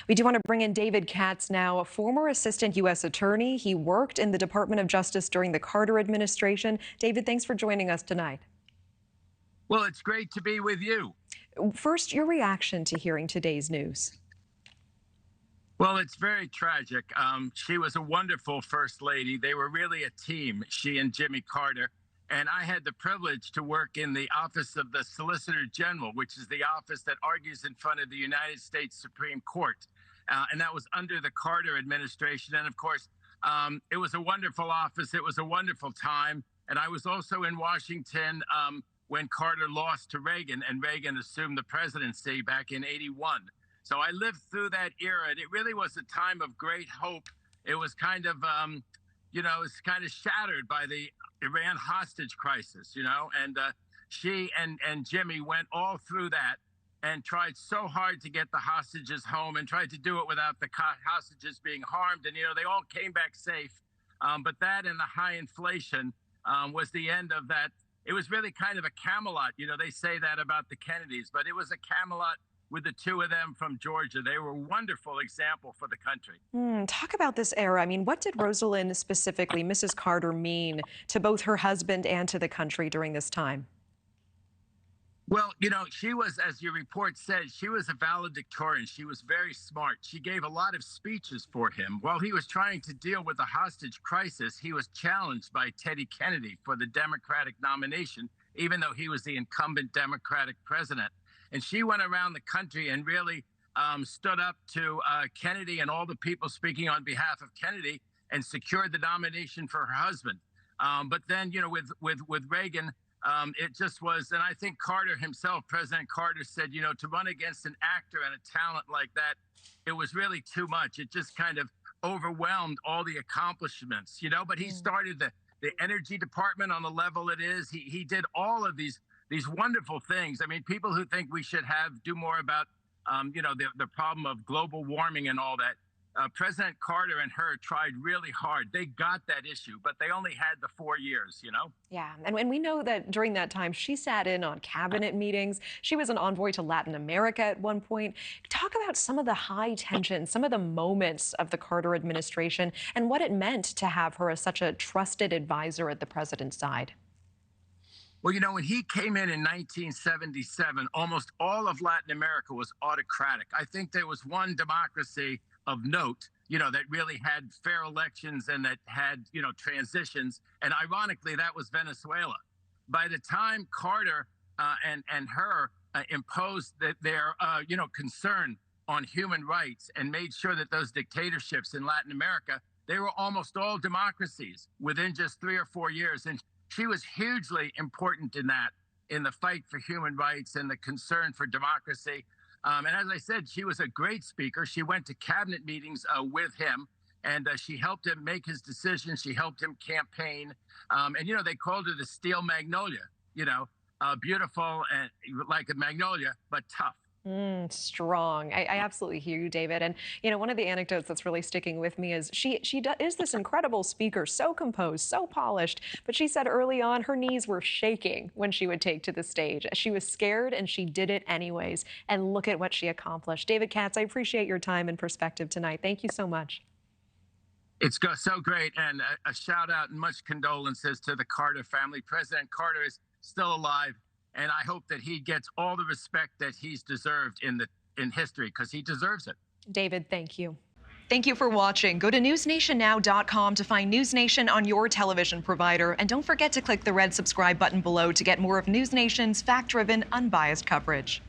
We do want to bring in David Katz now, a former assistant U.S. attorney. He worked in the Department of Justice during the Carter administration. David, thanks for joining us tonight. Well, it's great to be with you. First, your reaction to hearing today's news. Well, it's very tragic. She was a wonderful First Lady. They were really a team, she and Jimmy Carter. And I had the privilege to work in the office of the Solicitor General, which is the office that argues in front of the United States Supreme Court. And that was under the Carter administration. And of course, it was a wonderful office. It was a wonderful time. And I was also in Washington when Carter lost to Reagan and Reagan assumed the presidency back in '81. So I lived through that era, and it really was a time of great hope. It was kind of, it's kind of shattered by the Iran hostage crisis, and she and Jimmy went all through that and tried so hard to get the hostages home and tried to do it without the hostages being harmed. And, they all came back safe. But that and the high inflation was the end of that. It was really kind of a Camelot. They say that about the Kennedys, but it was a Camelot with the two of them from Georgia. They were a wonderful example for the country. Talk about this era. I mean, what did Rosalynn specifically, Mrs. Carter, mean to both her husband and to the country during this time? Well, she was, as your report said, she was a valedictorian. She was very smart. She gave a lot of speeches for him. While he was trying to deal with the hostage crisis, he was challenged by Teddy Kennedy for the Democratic nomination, even though he was the incumbent Democratic president. And she went around the country and really stood up to Kennedy and all the people speaking on behalf of Kennedy and secured the nomination for her husband. But then, with Reagan, it just was, and I think Carter himself, President Carter said, to run against an actor and a talent like that, it was really too much. It just kind of overwhelmed all the accomplishments, but he started the energy department on the level it is. He did all of these wonderful things. I mean, people who think we should do more about, the problem of global warming and all that. President Carter and her tried really hard. They got that issue, but they only had the 4 years, Yeah, and we know that during that time, she sat in on cabinet meetings. She was an envoy to Latin America at one point. Talk about some of the high tension, some of the moments of the Carter administration and what it meant to have her as such a trusted advisor at the president's side. Well, when he came in 1977, almost all of Latin America was autocratic. I think there was one democracy of note, that really had fair elections and that had, transitions. And ironically, that was Venezuela. By the time Carter and her imposed their, concern on human rights and made sure that those dictatorships in Latin America, they were almost all democracies within just 3 or 4 years. And she was hugely important in the fight for human rights and the concern for democracy. And as I said, she was a great speaker. She went to cabinet meetings with him, and she helped him make his decisions. She helped him campaign. And, they called her the Steel Magnolia, beautiful and like a magnolia, but tough. Strong. I absolutely hear you, David. And, one of the anecdotes that's really sticking with me is she is this incredible speaker, so composed, so polished. But she said early on her knees were shaking when she would take to the stage. She was scared and she did it anyways. And look at what she accomplished. David Katz, I appreciate your time and perspective tonight. Thank you so much. It's so great. And a shout out and much condolences to the Carter family. President Carter is still alive. And I hope that he gets all the respect that he's deserved in history, because he deserves it. David, thank you. Thank you for watching. Go to newsnationnow.com to find NewsNation on your television provider. And don't forget to click the red subscribe button below to get more of NewsNation's fact-driven, unbiased coverage.